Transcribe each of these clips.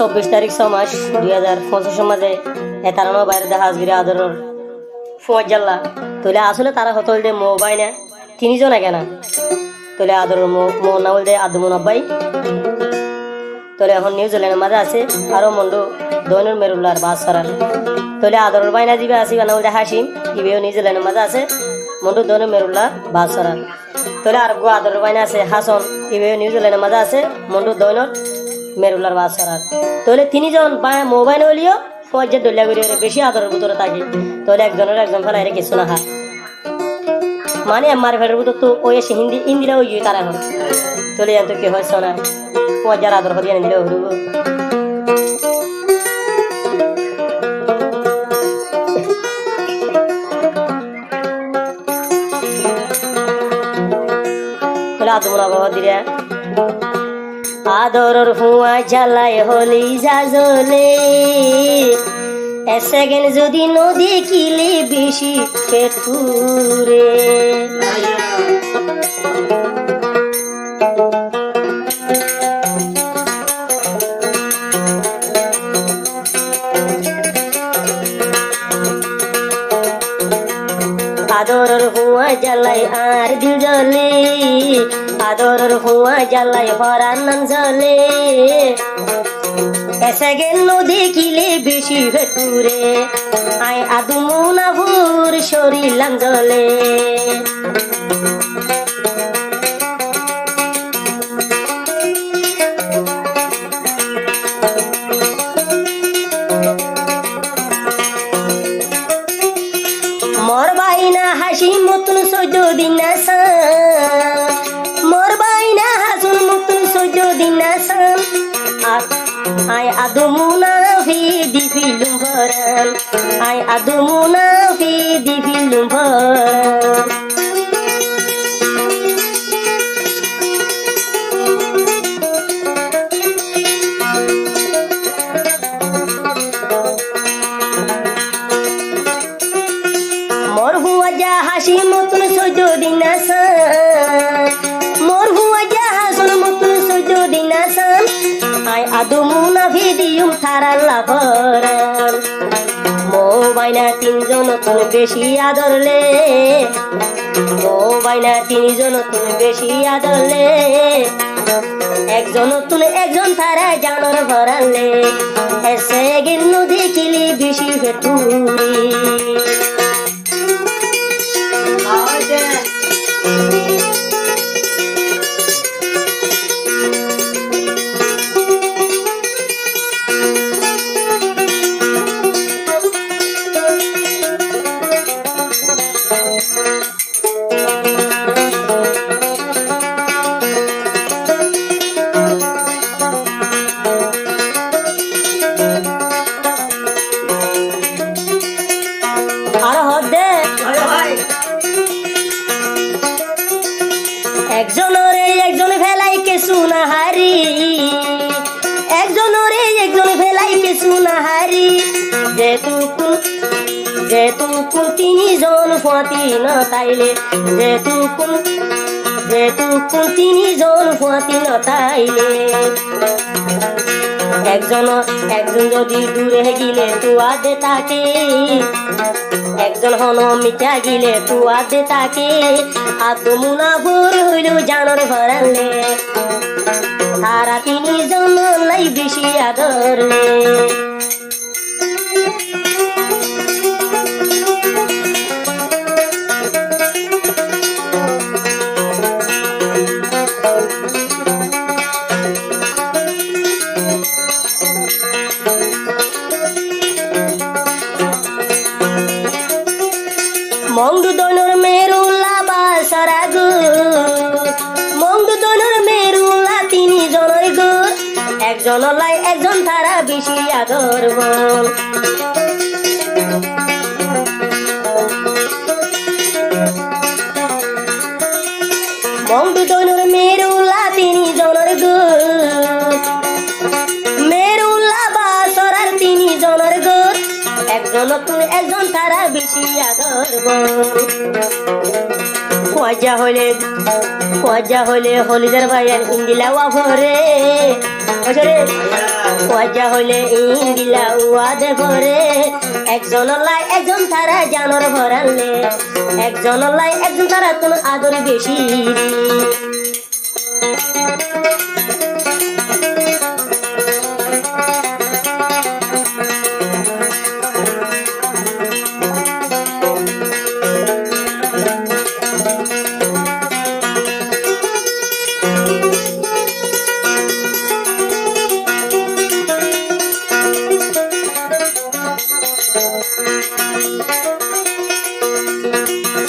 24 তারিখ 6 মাস 2025 মাঝে এতারানো বাইরে দেখা আসবে আদরের ফুয়ার জাল্লা তোলে আসলে তারা হতল দে মোবাইল না তিনজন কেনা তোলে আদরের মো না বলতে আদমন আব্বাই তোলে এখন নিউজিল্যান্ডের মাঝে আছে আরো মন্ডু দৈনুর মেরুল্লার বাস সরার তোলে আদরের বাইনা দিবে আসি না বলতে হাসিম ইবেও নিউজিল্যান্ডের মাঝে আছে মন্ডু দৈনুর মেরুল্লার বাস সরার তোলে আর গো আদরের বাইনা আছে হাসন ইবেও নিউজিল্যান্ডের মাঝে আছে মন্ডু দৈনুর মেরুল্লার বাস সরার তোলে তিনজন মোবাইল হলিও ফজে দলিয়া করে বেশি আদরের ভিতরে থাকে তোলে একজন ফেলাই কিছু না হা মানে আমার ফেরের ভিতর তো ওই এসে হিন্দিরা ওই তারা এখন তোলে জানতো কি হয় শোনা ফজার আদর হরিয়া দিলে হরিব তোলে আদমন আবহাওয়া দিলে আদরের হুয়া জ্বালায় হলি জাজলে এসেগেন যদি নদী কিলে বেশি পেটুরে আদরের হুয়া জ্বালাই আর দিল জ্বলে আদরের হুয়া জ্বালাই হরার নাম জ্বলে এসেগেন নদী কিলে বেশি ভেতুরে আই আদমুনা ভুর শরীলাম জ্বলে মোর বাইনা হাসি মতন 14 দিন আসান মোর বাইনা হাসুন মতন 14 দিন আসান আই আদমুনা ফি দিফিলুম ভরান আই আদমুনা ফি দিফিলুম ভরান মোর হুয়া যা হাসি মতন 14 দিন আসান মোর হুয়া যা হাসুন মতন 14 দিন আসান আই আদমুনা ভিডিউম থারাল্লা ভরান মোবাইনা তিনজন তুন বেশি আদরলে মোবাইনা তিনজন তুন বেশি আদরলে একজন তারা জানর ভরালে এসে গেল নদী কিলি বেশি ভেটুরি একজন ফেলাই কে সুনাহারি একজন ফেলাই কে সুনাহারি যেতুকুন তিনজন ফাঁতি না তাইলে যেতুকুন তিনজন ফাঁতি না তাইলে একজন যদি দূরে গিলে তুয়া দে তাকে একজন হন মিটা গিলে তুয়া দে তাকে আদমুনা ভোর হইল জানর ভরালে তারা তিনজন লাই বেশি আদরলে মংডু দনুর মেরুল্লা বাসরা গো মংডু দনুর মেরুল্লা তিনজনের গো একজন লাই একজন তারা বেশি আদরব মংডু দনুর মেরুল্লা তিনজনের গো মেরুল্লা বাসরার তিনজনের গো একজন তারা বেশি আদরব পয়জা হইলে হলিদার ভাইয়ার ইন্দিলা ওয়া ভরে পয়জা হইলে ইন্দিলা ওয়া দে ভরে একজন লাই একজন তারা জানর ভরালে একজন লাই একজন তারা কোন আদর বেশি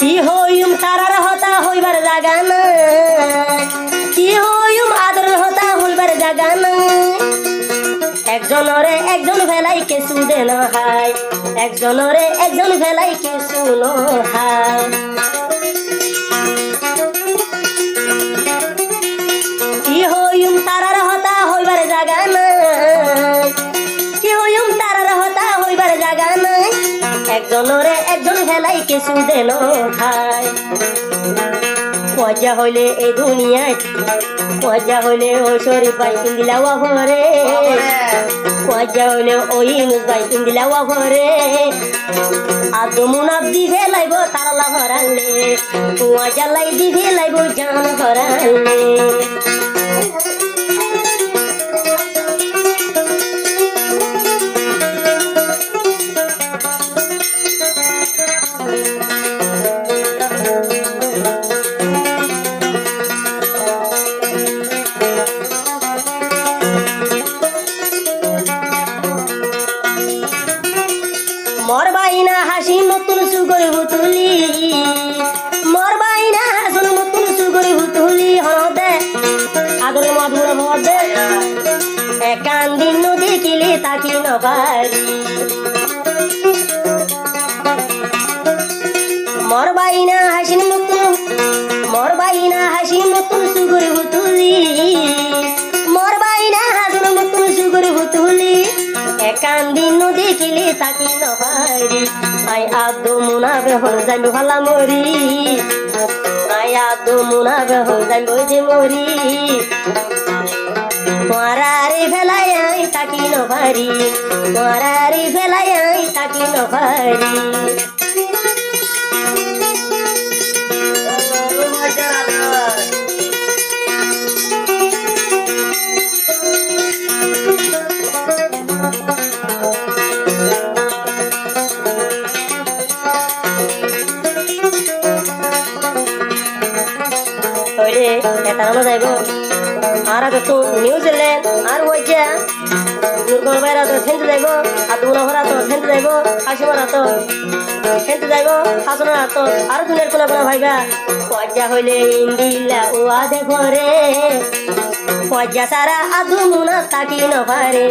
কি হইম তারার হতা হইবার জাগা না কি হইম আদর হতা হইবার জাগা না একজনরে একজন ভেলাই কেসু দেন হাই একজনরে একজন ভেলাই কেসু ন হাই কি হইম তারার হতা হইবার জাগা না কি হইম তারার হতা হইবার জাগা না একজনরে একজন ভেলাই কেসু দেন খাই পয়জা হইলে এই দুনিয়ায় পয়জা হইলে ও শরীফ ভাই ইন্দিলা ওয়া ভরে পয়জা হইলে ওই ইনুস ভাই ইন্দিলা ওয়া ভরে আদমুনাব দি ভেলাইব তারলা ভরালে পয়জা লাই দি ভেলাইব জান ভরালে মোর বাইনা হাসি নতুন সুগর ভুতুলি মোর বাইনা হাসন নতুন সুগর ভুতুলি হরদে আদর মধুর ভদে একান দিন দেখিলে তাকি নবারি মোর বাইনা হাসি নতুন সুগর ভুতুলি মোর বাইনা হাসন নতুন সুগর ভুতুলি একান দিন দেখিলে তাকি নহারি আই আদো মুনাবে হল যাইব ভালা মরি আই আদো মুনাবে হল যাইব যে মরি তোরারে ভেলাই আই তাকি নহারি তোরারে ভেলাই আই তাকি নহারি এতানো যাইব আর তো নিউজিল্যান্ড আর ওইটা নুরগর বাইরা তো খেলতে যাইব আর দুনহরা তো খেলতে যাইব হাসিমারা তো খেলতে যাইব হাসনারা তো আর দুনের কোনা কোনা ভাইবা পয়জা হইলে ইন্দিলা ওয়া দে ঘরে পয়জা সারা আধু মুনা তাকি নভারে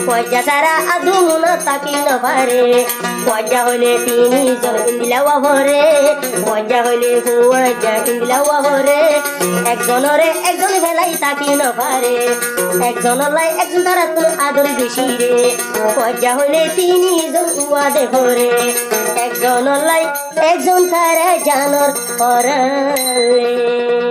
পয়জা সারা আধু মুনা তাকি নভারে পয়জা হইলে তিনজন ইন্দিলা ওয়া ভরে পয়জা হইলে হুয়াজা ইন্দিলা ওয়া ভরে একজনরে একজন ভেলাই তাকি নভারে একজন লাই একজন তারা তো আদর বেশি রে পয়জা হইলে তিনজন ওয়া দে ঘরে একজন লাই একজন তারা জানর পরালে